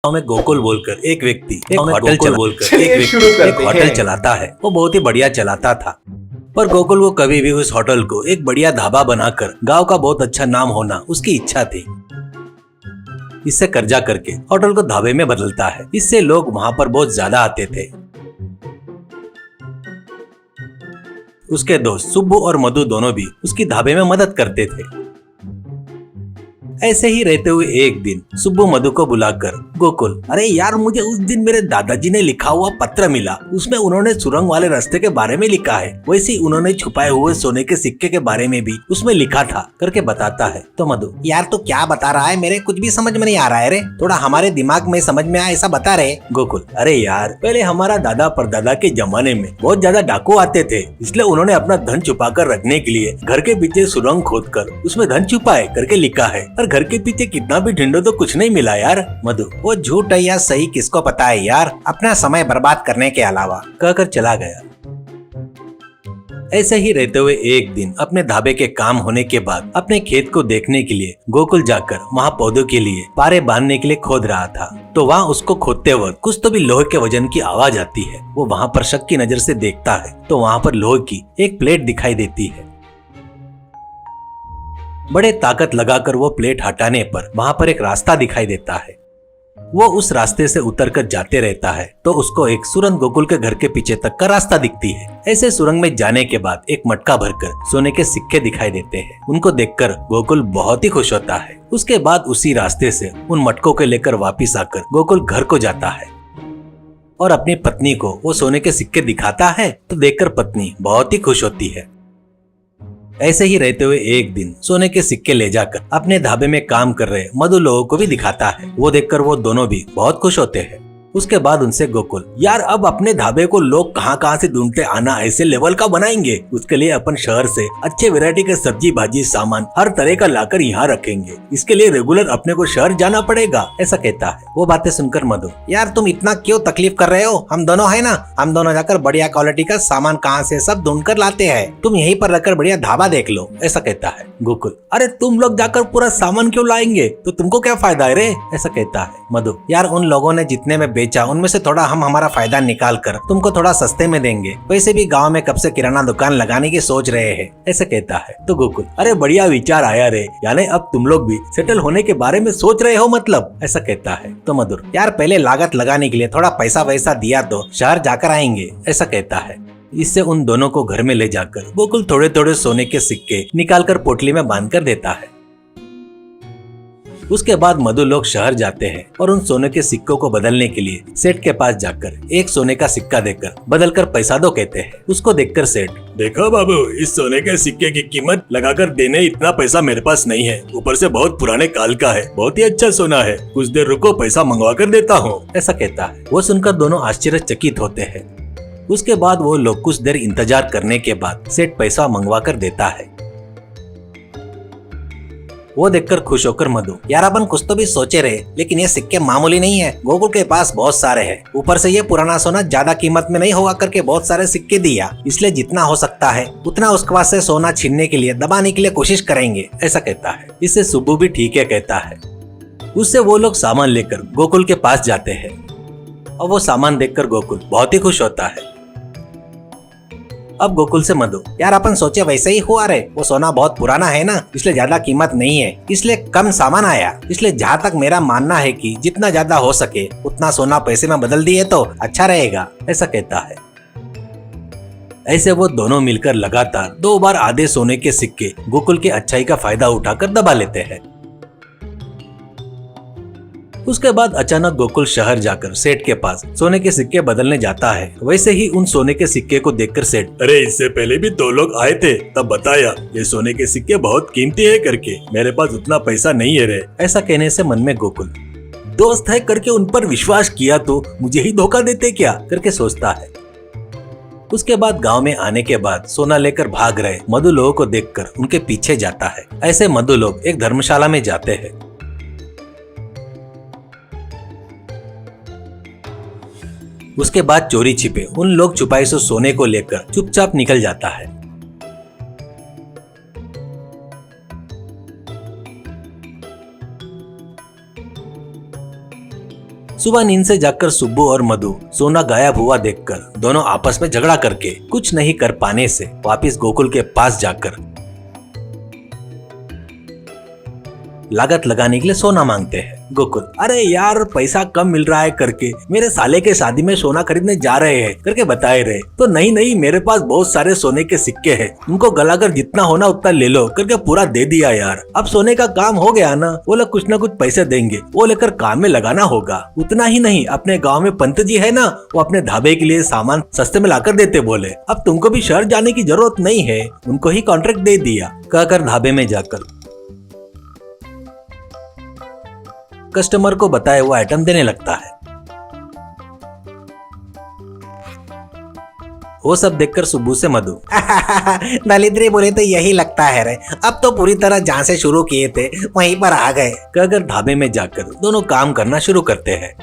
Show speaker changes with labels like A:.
A: गाँव में गोकुल बोलकर एक व्यक्ति एक होटल चलाता है। वो बहुत ही बढ़िया चलाता था, पर गोकुल को कभी भी उस होटल को एक बढ़िया ढाबा बनाकर गांव का बहुत अच्छा नाम होना उसकी इच्छा थी। इससे कर्जा करके होटल को ढाबे में बदलता है। इससे लोग वहां पर बहुत ज्यादा आते थे। उसके दोस्त सुब्बू और मधु दोनों भी उसकी ढाबे में मदद करते थे। ऐसे ही रहते हुए एक दिन सुब्बू मधु को बुलाकर गोकुल, अरे यार, मुझे उस दिन मेरे दादाजी ने लिखा हुआ पत्र मिला। उसमें उन्होंने सुरंग वाले रास्ते के बारे में लिखा है। वैसे ही उन्होंने छुपाए हुए सोने के सिक्के के बारे में भी उसमें लिखा था करके बताता है। तो मधु, यार तू क्या बता रहा है? मेरे कुछ भी समझ में नहीं आ रहा है रे। थोड़ा हमारे दिमाग में समझ में आए ऐसा बता रहे। गोकुल, अरे यार, पहले हमारा दादा परदादा के जमाने में बहुत ज्यादा डाकू आते थे, इसलिए उन्होंने अपना धन छुपा कर रखने के लिए घर के पीछे सुरंग खोदकर उसमें धन छुपाए करके लिखा है। और घर के पीछे कितना भी ढूंढो तो कुछ नहीं मिला यार। मधु, वो झूठ है या सही किसको पता है यार, अपना समय बर्बाद करने के अलावा, कहकर चला गया। ऐसे ही रहते हुए एक दिन अपने ढाबे के काम होने के बाद अपने खेत को देखने के लिए गोकुल जाकर वहाँ पौधों के लिए पारे बांधने के लिए खोद रहा था। तो वहाँ उसको खोदते वक्त कुछ तो भी लोहे के वजन की आवाज आती है। वो वहाँ पर शक की नजर से देखता है तो वहाँ पर लोहे की एक प्लेट दिखाई देती है। बड़े ताकत लगाकर वो प्लेट हटाने पर वहाँ पर एक रास्ता दिखाई देता है। वो उस रास्ते से उतरकर जाते रहता है तो उसको एक सुरंग गोकुल के घर के पीछे तक का रास्ता दिखती है। ऐसे सुरंग में जाने के बाद एक मटका भरकर सोने के सिक्के दिखाई देते हैं। उनको देखकर गोकुल बहुत ही खुश होता है। उसके बाद उसी रास्ते से उन मटकों को लेकर वापिस आकर गोकुल घर को जाता है और अपनी पत्नी को वो सोने के सिक्के दिखाता है तो देखकर पत्नी बहुत ही खुश होती है। ऐसे ही रहते हुए एक दिन सोने के सिक्के ले जाकर अपने ढाबे में काम कर रहे मधु लोगों को भी दिखाता है। वो देखकर वो दोनों भी बहुत खुश होते हैं। उसके बाद उनसे गोकुल, यार अब अपने ढाबे को लोग कहाँ कहाँ से ढूंढते आना ऐसे लेवल का बनाएंगे। उसके लिए अपन शहर से अच्छे वैरायटी के सब्जी भाजी सामान हर तरह का लाकर यहाँ रखेंगे। इसके लिए रेगुलर अपने को शहर जाना पड़ेगा, ऐसा कहता है। वो बातें सुनकर मधु, यार तुम इतना क्यों तकलीफ कर रहे हो? हम दोनों है ना, हम दोनों जाकर बढ़िया क्वालिटी का सामान कहाँ से सब ढूंढ कर लाते हैं। तुम यहीं पर रखकर बढ़िया ढाबा देख लो, ऐसा कहता है। गोकुल, अरे तुम लोग जाकर पूरा सामान क्यों लाएंगे? तो तुमको क्या फायदा है रे, ऐसा कहता है। मधु, यार उन लोगों ने जितने में बेचा उनमें से थोड़ा हम हमारा फायदा निकाल कर तुमको थोड़ा सस्ते में देंगे। वैसे भी गांव में कब से किराना दुकान लगाने की सोच रहे हैं, ऐसे कहता है। तो गोकुल, अरे बढ़िया विचार आया रे, यानी अब तुम लोग भी सेटल होने के बारे में सोच रहे हो मतलब, ऐसा कहता है। तो मधुर, यार पहले लागत लगाने के लिए थोड़ा पैसा वैसा दिया तो शहर जाकर आएंगे, ऐसा कहता है। इससे उन दोनों को घर में ले जाकर गोकुल थोड़े थोड़े सोने के सिक्के निकालकर पोटली में बांध कर देता है। उसके बाद मधु लोग शहर जाते हैं और उन सोने के सिक्कों को बदलने के लिए सेठ के पास जाकर एक सोने का सिक्का देकर बदलकर पैसा दो कहते हैं। उसको देखकर सेठ, देखो बाबू, इस सोने के सिक्के की कीमत लगाकर देने इतना पैसा मेरे पास नहीं है। ऊपर से बहुत पुराने काल का है, बहुत ही अच्छा सोना है। कुछ देर रुको, पैसा मंगवा कर देता हूँ, ऐसा कहता है। वो सुनकर दोनों आश्चर्यचकित होते हैं। उसके बाद वो लोग कुछ देर इंतजार करने के बाद सेठ पैसा मंगवा कर देता है। वो देखकर खुश होकर मधु, यार अपन कुछ तो भी सोचे रहे, लेकिन ये सिक्के मामूली नहीं है। गोकुल के पास बहुत सारे हैं, ऊपर से ये पुराना सोना ज्यादा कीमत में नहीं होगा करके बहुत सारे सिक्के दिया, इसलिए जितना हो सकता है उतना उसके पास से सोना छीनने के लिए दबाने के लिए कोशिश करेंगे, ऐसा कहता है। इससे सुब्बू भी ठीक है कहता है। उससे वो लोग सामान लेकर गोकुल के पास जाते हैं और वो सामान देखकर गोकुल बहुत ही खुश होता है। अब गोकुल से मधु, यार अपन सोचे वैसे ही हुआ रे, वो सोना बहुत पुराना है ना, इसलिए ज्यादा कीमत नहीं है, इसलिए कम सामान आया। इसलिए जहाँ तक मेरा मानना है कि जितना ज्यादा हो सके उतना सोना पैसे में बदल दिए तो अच्छा रहेगा, ऐसा कहता है। ऐसे वो दोनों मिलकर लगातार 2 बार आधे सोने के सिक्के गोकुल की अच्छाई का फायदा उठाकर दबा लेते हैं। उसके बाद अचानक गोकुल शहर जाकर सेठ के पास सोने के सिक्के बदलने जाता है। वैसे ही उन सोने के सिक्के को देखकर सेठ,
B: अरे इससे पहले भी 2 लोग आए थे, तब बताया ये सोने के सिक्के बहुत कीमती है करके, मेरे पास उतना पैसा नहीं है रे।
A: ऐसा कहने से मन में गोकुल, दोस्त है करके उन पर विश्वास किया तो मुझे ही धोखा देते क्या करके सोचता है। उसके बाद गांव में आने के बाद सोना लेकर भाग रहे मधु लोगों को देखकर उनके पीछे जाता है। ऐसे मधु लोग एक धर्मशाला में जाते हैं। उसके बाद चोरी छिपे उन लोग छुपाई से सोने को लेकर चुपचाप निकल जाता है। सुबह नींद से जागकर सुब्बू और मधु सोना गायब हुआ देखकर दोनों आपस में झगड़ा करके कुछ नहीं कर पाने से वापिस गोकुल के पास जाकर लागत लगाने के लिए सोना मांगते हैं। गोकुल, अरे यार पैसा कम मिल रहा है करके मेरे साले के शादी में सोना खरीदने जा रहे हैं करके बताए रहे तो नहीं मेरे पास बहुत सारे सोने के सिक्के हैं, उनको गलाकर जितना होना उतना ले लो करके पूरा दे दिया यार। अब सोने का काम हो गया ना, वो लोग कुछ ना कुछ पैसे देंगे, वो लेकर काम में लगाना होगा। उतना ही नहीं, अपने गाँव में पंत जी है ना, वो अपने ढाबे के लिए सामान सस्ते में लाकर देते बोले। अब तुमको भी शहर जाने की जरूरत नहीं है, उनको ही कॉन्ट्रैक्ट दे दिया। कहकर ढाबे में जाकर कस्टमर को बताया हुआ आइटम देने लगता है। वो सब देखकर सुब्बू से मधु,
C: दलिद्री बोले तो यही लगता है रे, अब तो पूरी तरह जहाँ से शुरू किए थे वहीं पर आ गए।
A: कहकर ढाबे में जाकर दोनों काम करना शुरू करते हैं।